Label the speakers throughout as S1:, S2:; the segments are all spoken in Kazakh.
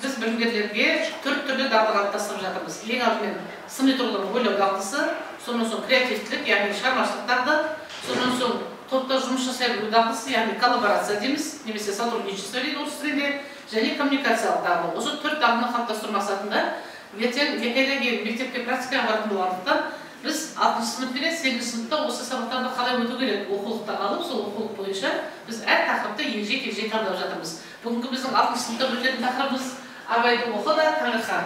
S1: біз білімгерлерге төрт түрлі дағды қалыптастырып жатырмыз. Ең алдымен сыни тұрғыдан ойлау дағдысы, сонан соң креативтілік, яғни шығармашылық дағды, сонан соң топта жұмыс жасай білу дағдысы, яғни коллаборация дейміз, немесе сотрудничество дейді орыс тілінде, және коммуникациялық дағды. Осы төрт дағдыны қалыптастыру мақсатында ертең екі айдан кейін мектепке практикаға баратын болғандықтан біз 6 сынып пен 8 сыныпта осы сабақтарды қалай өту керек оқулықты алып, сол оқулық бойынша біз әр тақырыпты егжей-тегжей талдап жатырмыз. Бүгінгі біздің 6 сыныпта өтетін тақырыбымыз Абайды оқы да таңырқа.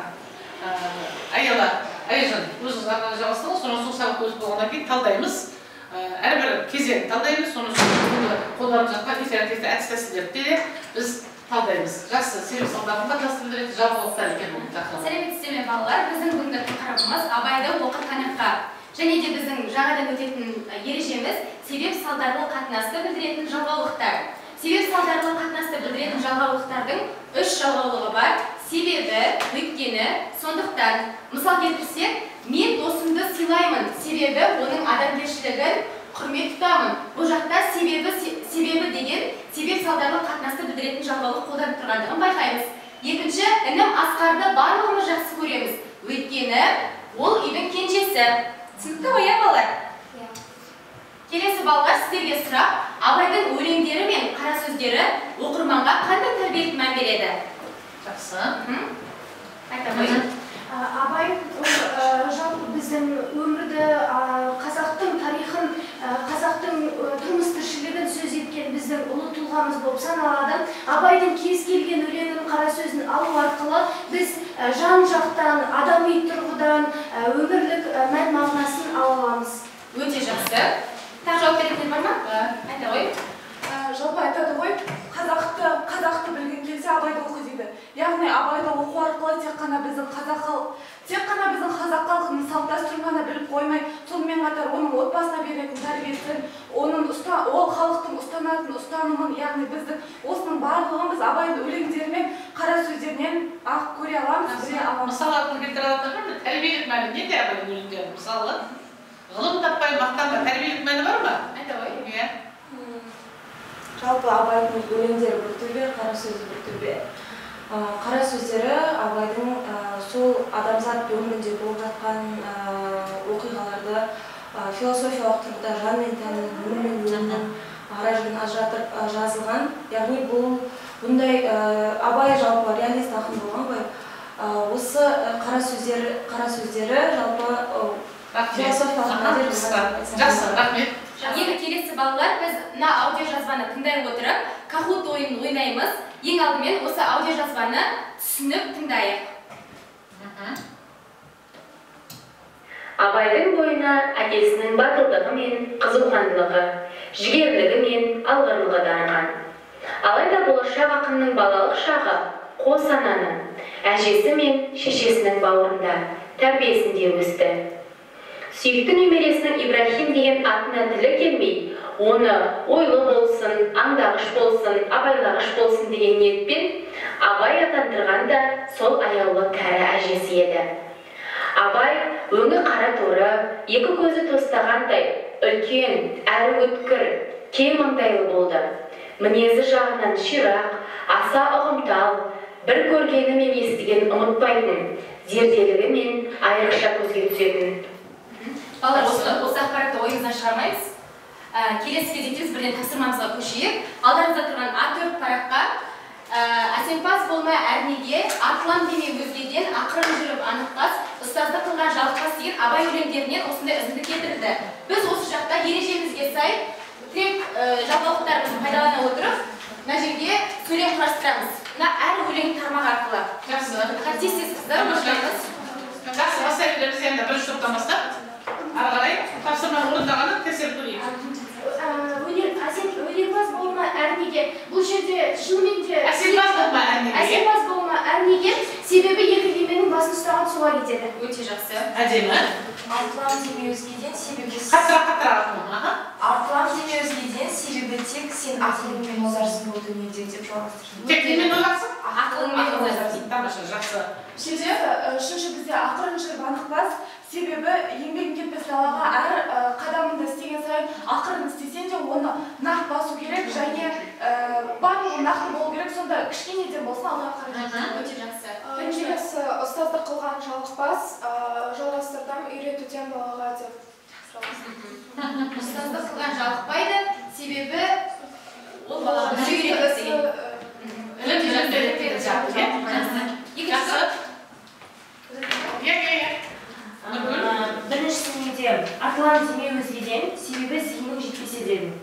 S1: Аяла, Аяжан, өзіңіз арнаны жалғастыңыз, сонан соң сабақ өтіп болғаннан кейін талдаймыз. Әрбір кезең талдаймыз, сонан соң қолданып жатқан интерактивті әдіс-тәсілдерді де біз талдаймыз. Жақсы, себеп салдарын қатынасты білдіреді, жалғылықтар екен бұл тақырып.
S2: Сәлеметсіздер ме балалар, біздің бүгінгі тақырыбымыз Абайды оқы таңырқа. Және де біздің жаңадан өтетін ережеміз себеп салдарлы қатынасты білдіретін жалғаулықтар. Себеп салдарлы қатынасты білдіретін жалғаулықтардың 3 жалғаулығы бар. Себебі, өйткені, сондықтан. Мысал келтірсек, мен досымды сыйлаймын, себебі оның адамгершілігін құрмет тұтамын. Бұл жақта себебі деген себеп салдарлы қатынасты білдіретін жалғаулық қолданып тұрғандығын байқаймыз. Екінші, інім Асқарды барлығымыз жақсы көреміз, өйткені ол үйдің кенжесі. Түсінікті ғой, балалар? Келесі балалар, сіздерге сұрақ, Абайдың өлеңдері мен қара сөздері оқырманға қандай тәрбиелік мән береді?
S1: Жақсы.
S2: Айта қойын.
S3: Абай жалпы біздің өмірді, қазақтың тарихын, қазақтың тұрмыс тіршілігін сөз еткен біздің ұлы тұлғамыз болып саналады. Абайдың кез келген өлеңін, қара сөзін алу арқылы біз жан-жақтан, адами тұрғыдан өмірлік мән мағынасын ала аламыз.
S2: Өте жақсы. Тағы жауап беретін бар ма? Айта қойын.
S4: Жалпы айтады ғой, қазақты білген келсе Абайды оқы дейді. Яғни Абайды оқу арқылы тек қана біздің қазақ халқының салт-дәстүрін ғана біліп қоймай, сонымен қатар оның отбасына беретін тәрбиесін, ол халықтың ұстанатын ұстанымын, яғни біздің осының барлығын біз Абайдың өлеңдерімен, қара сөздерінен ақ көре аламыз, біле аламыз.
S1: Мысалы арқылы келтіре алатындар, тәрбиелік мәні неде Абайдың өлеңдері? Мысалы, ғылым таппай мақтанба тәрбиелік мәні бар ма?
S2: Айта қойын.
S5: Жалпы Абайдың өлеңдері бір түрбе, қара сөзі бір түрбе. Қара сөздері Абайдың сол адамзат өмірінде болып жатқан оқиғаларды философиялық тұрғыда жан мен тәннің, өмір мен өлімнің ара-жігін ажыратып жазылған. Яғни бұндай Абай жалпы реалист ақын болған ғой. Осы қара сөздері жалпы философиялық.
S1: Жақсы, рахмет.
S2: Енді келесі балалар, біз мына аудио жазбаны тыңдай отырып, Кахут ойынын ойнаймыз. Ең алдымен осы аудио жазбаны түсініп тыңдайық.
S6: Абайдың бойына әкесінің батылдығы мен қызуқандылығы, жігерлігі мен алғырлығы дарыған. Алайда болашақ ақынның балалық шағы қос ананың, әжесі мен шешесінің бауырында, тәрбиесінде өсті. Сүйікті немересінің Ибрахим деген атына тілі келмей, оны ойлы болсын, аңдағыш болсын, абайлағыш болсын деген ниетпен Абай атандырған да сол аяулы кәрі әжесі еді. Абай өңі қара торы, екі көзі тостағандай, үлкен, әрі өткір, кең маңдайлы болды. Мінезі жағынан ширақ, аса ұғымтал, бір көргені мен естігенін ұмытпайтын, зерделігі мен айрықша көзге түсетін.
S2: Балалар, осы ақпаратты ойыңыздан шығармаймыз. Келесі кезекте біз бірден тапсырмамызға көшейік. Алдарыңызда тұрған А4 параққа әсемпаз болма әрнеге, артылам деме өзгеден, ақырын жүріп анықпас, ұстаздық қылған жалықпас деген Абай өлеңдерінен осындай үзінді келтірді. Біз осы жақта ережемізге сай тек жалғаулықтарымызды пайдалана отырып, мына жерге сөйлем құрастырамыз. Мына әр өлең тармақ арқылы.
S1: Жақсы.
S2: Қатесесіздер, ұмытпаймыз.
S1: Жақсы, мәселелеріміз енді бірінші топтан бастап. Ары қарай тапсырманы орындағанын тексеріп көрейік.
S3: Өлеңпаз болма әрнеге. Бұл жерде шынымен де
S1: Әсемпаз болма әрнеге.
S3: Себебі екі кеменің басын ұстаған суға кетеді.
S2: Өте жақсы.
S1: Әдемі.
S7: Артылам деме өзгеден, себебі
S1: Артылам
S7: деме өзгеден, себебі тек сен ақылыңмен озарсың бұл дүниеде деп жалғастырсын.
S1: Тек немен озарсың?
S2: Ақылыңмен озарсың.
S1: Тамаша, жақсы.
S4: Үшінші бізде ақырын жүріп анықпас, себебі еңбегін кетпес далаға әр қадамында істеген сайын ақырын істесең де оны нақ басу керек, және барлығы нақты болу керек, сонда кішкенеден болсын алға қарай.
S2: Өте жақсы.
S3: қылған жалықпас, жалғастырдым үйретуден балаға деп.
S2: Ұстаздық қылған жалықпайды, себебі ол балаға үйретеді деген.
S5: Біріншісі неде атылан демей өзгеден, себебі зейінің жетпесе дедім.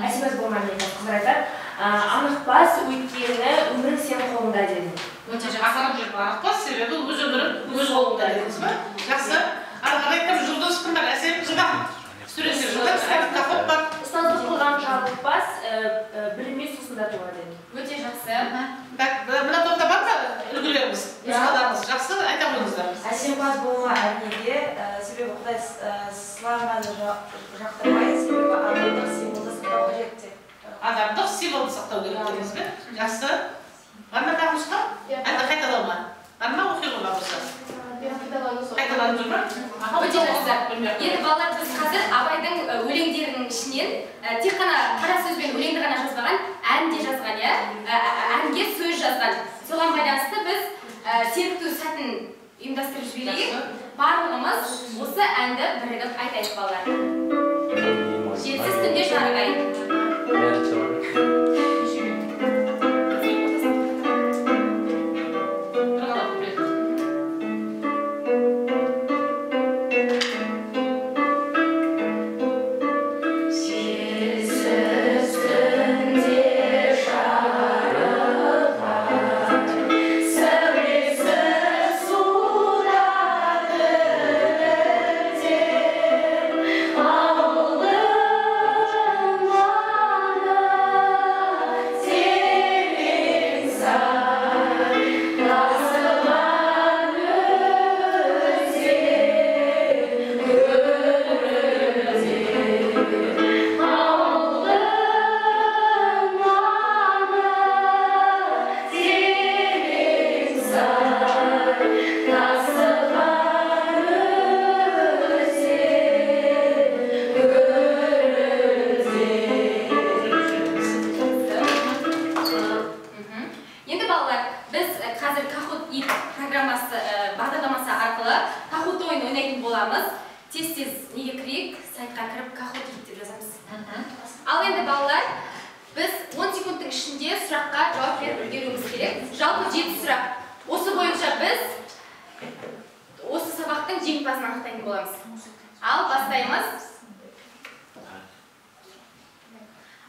S5: Әсеміз болмайды қыздар айтар. Анықпас өйткені өмірің сенің қолыңда дедім.
S1: Ақырып жүріп анықпас, себебі өз өмірің өз қолыңда дедіңіз ба? Жақсы. Ары қарай кім жұлдыз кім бар? Әсем жылдам. Суреттер жылдам, капот бар.
S5: Ұстаздық қылған жалықпас, біліммен сусындатуға дедім.
S2: Өте жақсы.
S1: Мына топта бар ма үлгілеріміз? Нұсқаларымыз. Жақсы, айта қойыңыздар.
S5: Әсемпаз болма әрине, себебі Құдай сылағанды жақтырмайды, себебі адамдық символды сақтау қажет деп.
S1: Адамдық символды сақтау керек дедіңіз бе? Жақсы. Бар ма тағы нұсқа? Әлде қайталау ма? Бар ма оқи ғой болса? Қайталанып жүр ма?
S2: Өте жақсы. Енді балалар, біз қазір Абайдың өлеңдерінің ішінен тек қана қара сөзбен өлеңді ғана жазбаған, ән де жазған, әнге сөз жазған. Соған байланысты біз серіктеу сәтін ұйымдастырып жіберейік. Барлығымыз осы әнді бірігіп айтайық балалар. Желсіз түнде жарық ай.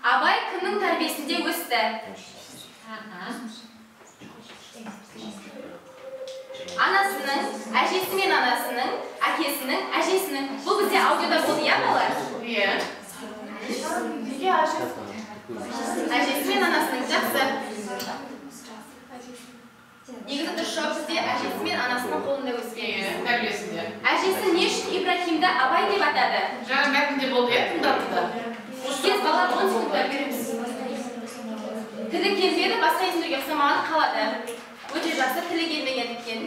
S2: Абай кімнің тәрбиесінде өсті? Анасының, әжесі мен анасының, әкесінің, әжесінің. Бұл бізде аудиода болды, иә балалар?
S1: Иә.
S2: Әжесі мен анасының, жақсы. Негізі дұрыс жауап бізде әжесі мен анасының қолында өскен.
S1: Тәрбиесінде.
S2: Әжесі не үшін Ибрахимді Абай деп атады?
S1: Жаңа мәтінде болды, тыңдады да.
S2: Кез балалар 10 секундтар береміз. Тілі келмеді, басқа есімдерге ұқсамаған қалады. Өте жақсы, тілі келмегендіктен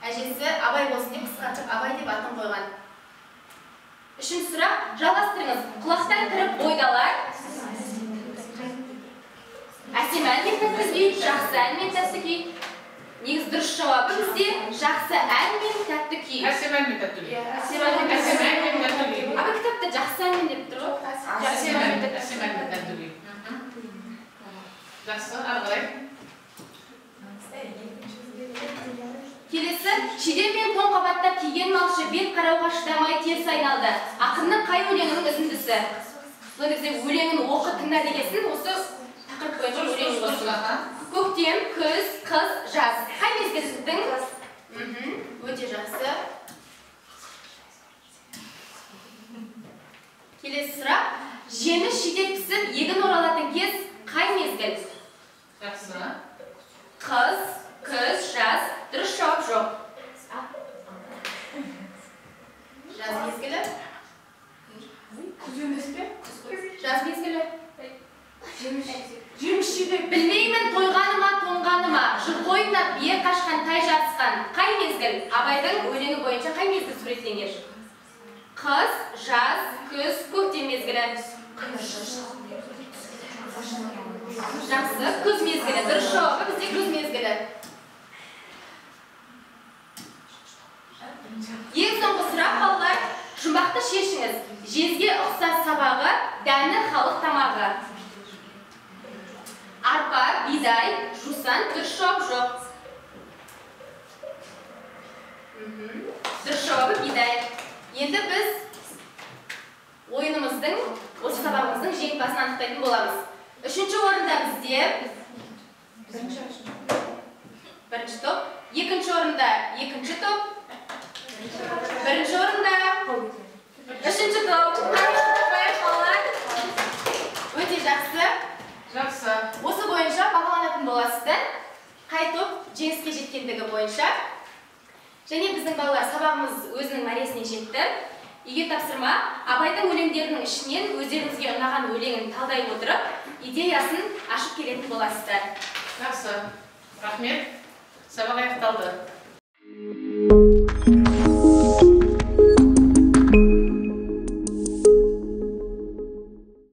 S2: әжесі Абай болсын деп қысқартып Абай деп атын қойған. Үшінші сұрақ, жалғастырыңыз. Құлақтан кіріп бойдалар. Әсем ән мен тәтті күй, жақсы ән мен тәтті күй. Негіз дұрыс жауабы бізде жақсы ән мен тәтті күй.
S1: Әсем ән мен тәтті күй.
S2: Әсем ән мен тәтті күй. Абы кітапта жақсы ән мен деп тұр ғой.
S1: Әсем ән мен тәтті күй. Жақсы, ары қарай.
S2: Келесі, шидем мен тоң қабаттап киген малшы бет қарауға шыдамай теріс айналды. Ақынның қай өлеңінің үзіндісі? Бұл кезде өлеңін оқы тыңда дегесін, осы тақырып бойынша өлең болсын. Көктем, күз, қыс, жаз. Қай мезгілдің? Өте жақсы. Келесі сұрақ, жеміс жидек пісіп, егін оралатын кез қай мезгіл?
S1: Жақсы.
S2: Қыз, күз, жаз. Дұрыс жауап жоқ. Жаз мезгілі?
S4: Күз емес пе?
S2: Жаз мезгілі?
S4: Жеміс жидек.
S2: Білмеймін тойғаныма, тоңғаныма, жыр қойнап бие қашқан, тай жарысқан. Қай мезгіл? Абайдың өлеңі бойынша қай мезгіл суретленген? Қыз, жаз, күз, көктем мезгілі. Жақсы, күз мезгілі. Дұрыс жауабы бізде күз мезгілі. 90 дұрыс жауап жоқ. Дұрыс жауабы бидай. Енді біз ойынымыздың, осы сабағымыздың жеңімпазын анықтайтын боламыз. Үшінші орында бізде бірінші топ, екінші орында екінші топ, бірінші орында үшінші топ. Өте жақсы.
S1: Жақсы.
S2: Осы бойынша бағаланатын боласыздар. Қай топ жеңіске жеткендігі бойынша. Және біздің балалар сабағымыз өзінің мәресіне жетті. Үйге тапсырма, Абайдың өлеңдерінің ішінен өздеріңізге ұнаған өлеңін талдай отырып, идеясын ашып келетін боласыздар.
S1: Жақсы. Рахмет. Сабақ аяқталды.